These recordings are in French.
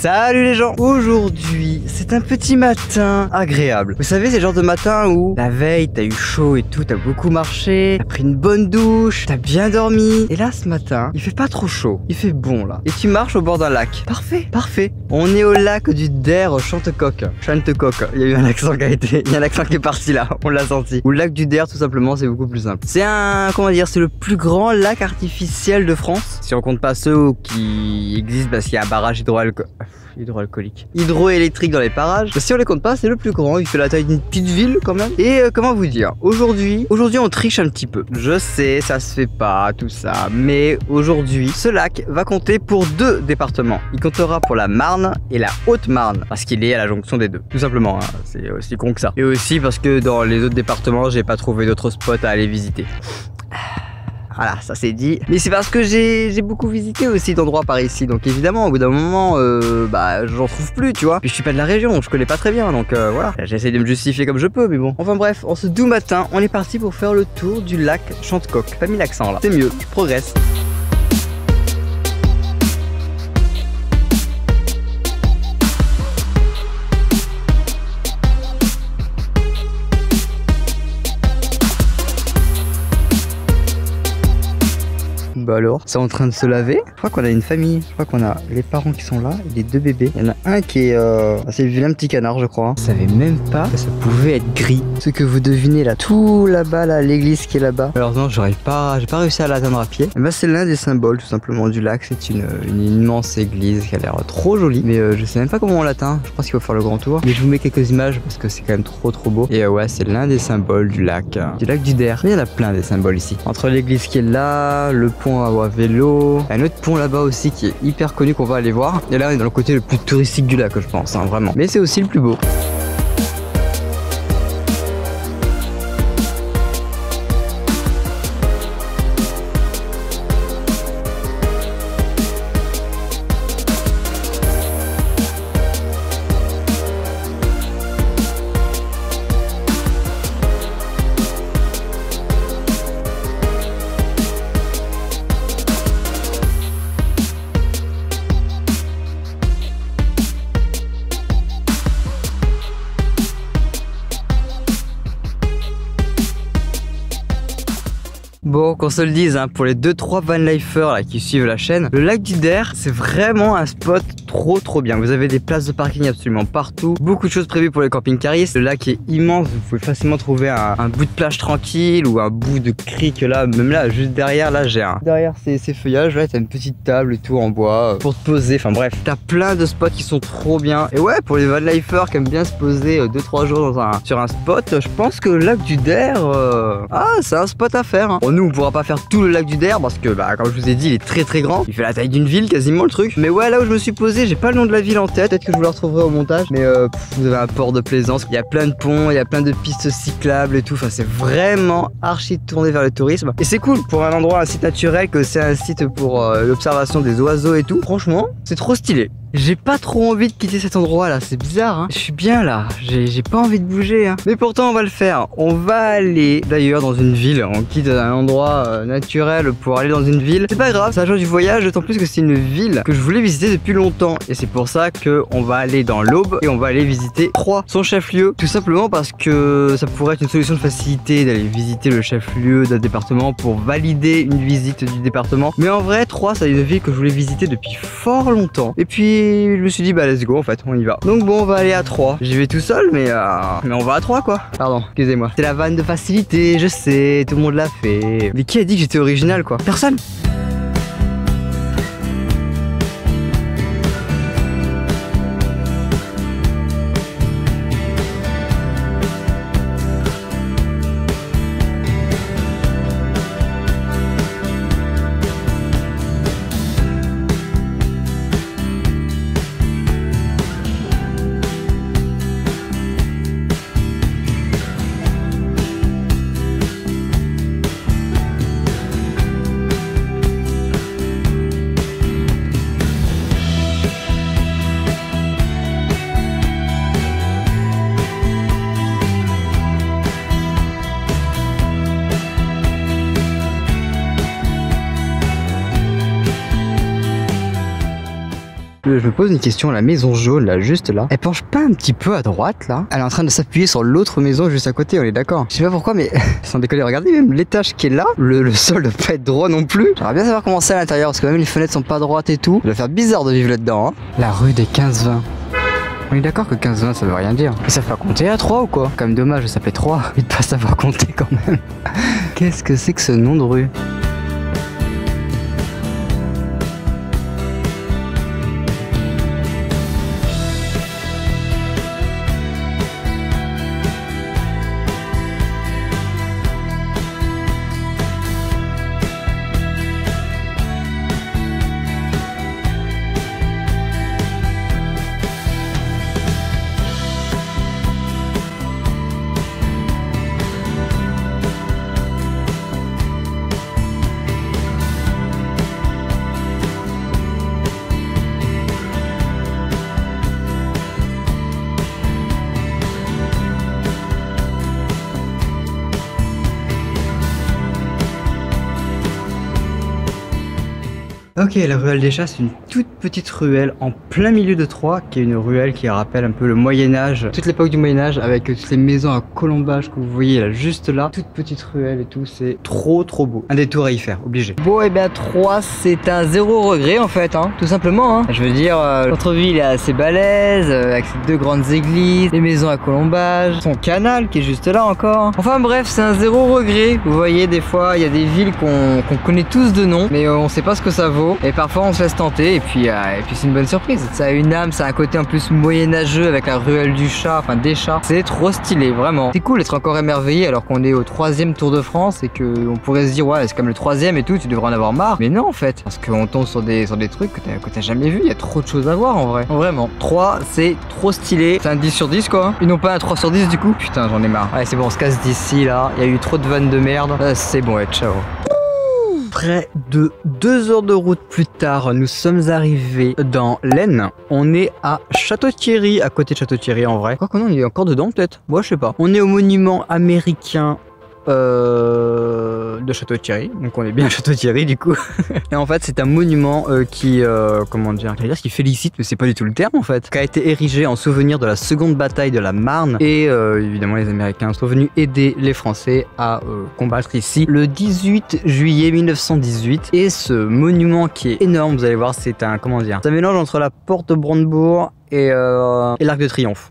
Salut les gens. Aujourd'hui, c'est un petit matin agréable. Vous savez, c'est le genre de matin où la veille, t'as eu chaud et tout, t'as beaucoup marché, t'as pris une bonne douche, t'as bien dormi. Et là, ce matin, il fait pas trop chaud, il fait bon là. Et tu marches au bord d'un lac. Parfait, parfait. On est au lac du Der Chantecoq. Chantecoq. Il y a eu un accent qui a été... Il y a un accent qui est parti là, on l'a senti. Ou le lac du Der, tout simplement, c'est beaucoup plus simple. C'est un... Comment dire, c'est le plus grand lac artificiel de France. Si on compte pas ceux qui existent parce qu'il y a un barrage hydroélectrique dans les parages. Si on les compte pas, c'est le plus grand. Il fait la taille d'une petite ville quand même. Et comment vous dire, aujourd'hui on triche un petit peu. Je sais, ça se fait pas tout ça, mais aujourd'hui ce lac va compter pour 2 départements. Il comptera pour la Marne et la Haute-Marne parce qu'il est à la jonction des deux, tout simplement, hein. C'est aussi con que ça. Et aussi parce que dans les autres départements, j'ai pas trouvé d'autres spots à aller visiter. Voilà, ça c'est dit. Mais c'est parce que j'ai beaucoup visité aussi d'endroits par ici. Donc évidemment, au bout d'un moment, j'en trouve plus, tu vois. Puis je suis pas de la région, je connais pas très bien. Donc voilà, j'essaie de me justifier comme je peux, mais bon. Enfin bref, en ce doux matin, on est parti pour faire le tour du lac Chantecoq. Pas mis l'accent là. C'est mieux, je progresse. Bah alors, c'est en train de se laver. Je crois qu'on a une famille. Je crois qu'on a les parents qui sont là et les 2 bébés. Il y en a un qui est assez vilain petit canard, je crois. Je savais même pas que ça pouvait être gris. Ce que vous devinez là, tout là-bas, là, l'église qui est là-bas. Alors non, j'ai pas réussi à l'atteindre à pied. Et bah c'est l'un des symboles tout simplement du lac. C'est une immense église qui a l'air trop jolie. Mais je sais même pas comment on l'atteint. Je pense qu'il faut faire le grand tour. Mais je vous mets quelques images parce que c'est quand même trop beau. Et ouais, c'est l'un des symboles du lac du Der. Mais il y en a plein des symboles ici. Entre l'église qui est là, le pont à vélo, un autre pont là-bas aussi qui est hyper connu qu'on va aller voir. Et là on est dans le côté le plus touristique du lac, je pense, hein, vraiment. Mais c'est aussi le plus beau. Bon, qu'on se le dise, hein, pour les 2-3 vanlifers là qui suivent la chaîne, le lac du Der, c'est vraiment un spot trop bien. Vous avez des places de parking absolument partout, beaucoup de choses prévues pour les camping-caristes. Le lac est immense, vous pouvez facilement trouver un bout de plage tranquille ou un bout de crique là, même là, juste derrière, là j'ai un... Derrière ces feuillages, là, t'as une petite table et tout en bois pour te poser, enfin bref, t'as plein de spots qui sont trop bien. Et ouais, pour les vanlifers qui aiment bien se poser 2-3 jours sur un spot, je pense que le lac du Der, c'est un spot à faire, hein. Bon, nous on pourra pas faire tout le lac du Der parce que comme je vous ai dit, il est très grand, il fait la taille d'une ville quasiment le truc. Mais ouais, là où je me suis posé, j'ai pas le nom de la ville en tête, peut-être que je vous la retrouverai au montage. Mais vous avez un port de plaisance, il y a plein de ponts, il y a plein de pistes cyclables et tout. Enfin, c'est vraiment archi tourné vers le tourisme. Et c'est cool pour un endroit, un site naturel, que c'est un site pour l'observation des oiseaux et tout. Franchement, c'est trop stylé. J'ai pas trop envie de quitter cet endroit là, c'est bizarre, hein. Je suis bien là, j'ai pas envie de bouger, hein. Mais pourtant on va le faire. On va aller d'ailleurs dans une ville. On quitte un endroit naturel pour aller dans une ville. C'est pas grave, ça change du voyage, d'autant plus que c'est une ville que je voulais visiter depuis longtemps. Et c'est pour ça que on va aller dans l'Aube et on va aller visiter Troyes, son chef-lieu. Tout simplement parce que ça pourrait être une solution de facilité d'aller visiter le chef-lieu d'un département pour valider une visite du département. Mais en vrai, Troyes, c'est une ville que je voulais visiter depuis fort longtemps. Et puis je me suis dit let's go, en fait on y va. Donc bon, on va aller à Troyes. J'y vais tout seul mais on va à Troyes quoi. Pardon, excusez-moi. C'est la vanne de facilité, je sais, tout le monde l'a fait. Mais qui a dit que j'étais original quoi? Personne. Je me pose une question, la maison jaune là, juste là, elle penche pas un petit peu à droite là? Elle est en train de s'appuyer sur l'autre maison juste à côté, on est d'accord? Je sais pas pourquoi, mais sans déconner, regardez même l'étage qui est là, le sol doit pas être droit non plus. J'aimerais bien savoir comment c'est à l'intérieur, parce que même les fenêtres sont pas droites et tout. Ça doit faire bizarre de vivre là-dedans, hein. La rue des 15-20. On est d'accord que 15-20 ça veut rien dire. Ils savent pas compter à 3 ou quoi? Quand même dommage de s'appeler 3 et de pas savoir compter quand même. Qu'est-ce que c'est que ce nom de rue? Ok, la ruelle des Chats, c'est une toute petite ruelle en plein milieu de Troyes, qui est une ruelle qui rappelle un peu le Moyen-Âge, toute l'époque du Moyen-Âge, avec toutes les maisons à colombage que vous voyez là, juste là, toute petite ruelle et tout, c'est trop beau. Un détour à y faire, obligé. Bon, et bien Troyes, c'est un zéro regret en fait, hein, tout simplement. Hein. Je veux dire, l'entre-ville est assez balèze, avec ses deux grandes églises, les maisons à colombage, son canal qui est juste là encore. Enfin bref, c'est un zéro regret. Vous voyez, des fois, il y a des villes qu'on connaît tous de nom, mais on sait pas ce que ça vaut. Et parfois on se laisse tenter et puis c'est une bonne surprise. Ça a une âme, ça a un côté en plus moyenâgeux avec la ruelle du chat, enfin des chats. C'est trop stylé, vraiment. C'est cool d'être encore émerveillé alors qu'on est au 3e Tour de France et qu'on pourrait se dire ouais c'est comme le 3e et tout, tu devrais en avoir marre. Mais non en fait, parce qu'on tombe sur des trucs que t'as jamais vu. Il y a trop de choses à voir en vrai. Vraiment, 3 c'est trop stylé. C'est un 10 sur 10 quoi. Ils n'ont pas un 3 sur 10 du coup. Putain j'en ai marre. Allez c'est bon, on se casse d'ici là. Il y a eu trop de vannes de merde. C'est bon, ouais, ciao. Près de 2 heures de route plus tard, nous sommes arrivés dans l'Aisne. On est à Château-Thierry, à côté de Château-Thierry en vrai. Quoi qu'on on est encore dedans peut-être. Moi je sais pas. On est au monument américain de Château-Thierry, donc on est bien à Château-Thierry du coup. Et en fait c'est un monument qui comment dire, j'allais dire qui félicite, mais c'est pas du tout le terme en fait, qui a été érigé en souvenir de la seconde bataille de la Marne et évidemment les Américains sont venus aider les Français à combattre ici le 18 juillet 1918. Et ce monument qui est énorme, vous allez voir, c'est un, comment dire, c'est un mélange entre la porte de Brandebourg et l'Arc de Triomphe.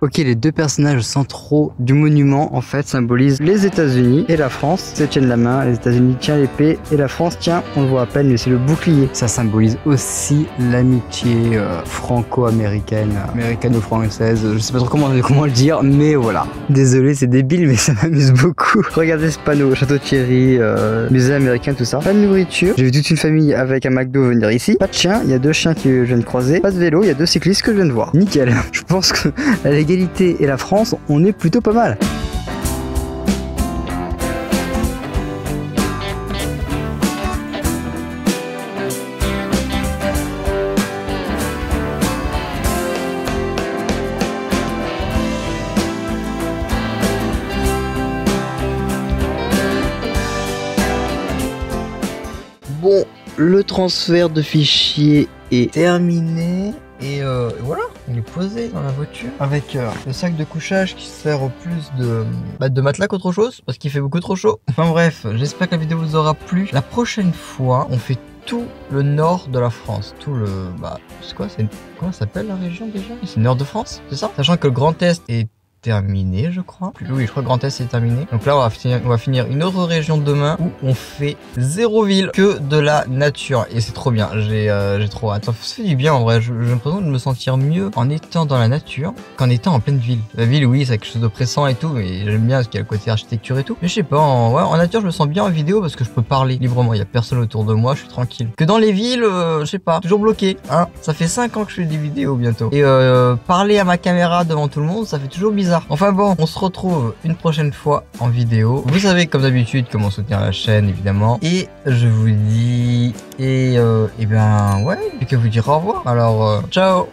Ok, les deux personnages centraux du monument en fait symbolisent les États-Unis et la France. Ils se tiennent la main, les États-Unis tiennent l'épée et la France tient, on le voit à peine, mais c'est le bouclier. Ça symbolise aussi l'amitié franco-américaine, américano-française. Je sais pas trop comment le dire, mais voilà. Désolé, c'est débile, mais ça m'amuse beaucoup. Regardez ce panneau, Château-Thierry, musée américain, tout ça. Pas de nourriture. J'ai vu toute une famille avec un McDo venir ici. Pas de chien, il y a 2 chiens que je viens de croiser. Pas de vélo, il y a 2 cyclistes que je viens de voir. Nickel. Je pense que la l'égalité et la France, on est plutôt pas mal. Bon, le transfert de fichiers est terminé. Et voilà, il est posé dans la voiture avec le sac de couchage qui sert au plus de matelas qu'autre chose parce qu'il fait beaucoup trop chaud. Enfin bref, j'espère que la vidéo vous aura plu. La prochaine fois, on fait tout le nord de la France. Tout le... c'est quoi? Comment ça s'appelle la région déjà? C'est le nord de France, c'est ça? Sachant que le Grand Est est terminé, je crois. Oui, je crois que Grand Est c'est terminé. Donc là, on va finir une autre région demain où on fait 0 ville, que de la nature. Et c'est trop bien. J'ai trop hâte. Ça fait du bien en vrai. J'ai l'impression de me sentir mieux en étant dans la nature qu'en étant en pleine ville. La ville, oui, c'est quelque chose de pressant et tout, mais j'aime bien parce qu'il y a le côté architecture et tout. Mais je sais pas, en nature, je me sens bien en vidéo parce que je peux parler librement. Il y a personne autour de moi, je suis tranquille. Que dans les villes, je sais pas, toujours bloqué. Hein, ça fait 5 ans que je fais des vidéos bientôt. Et parler à ma caméra devant tout le monde, ça fait toujours bizarre. Enfin bon, on se retrouve une prochaine fois en vidéo. Vous savez comme d'habitude comment soutenir la chaîne évidemment. Et je vous dis et ben ouais, plus qu'à vous dire au revoir. Alors ciao.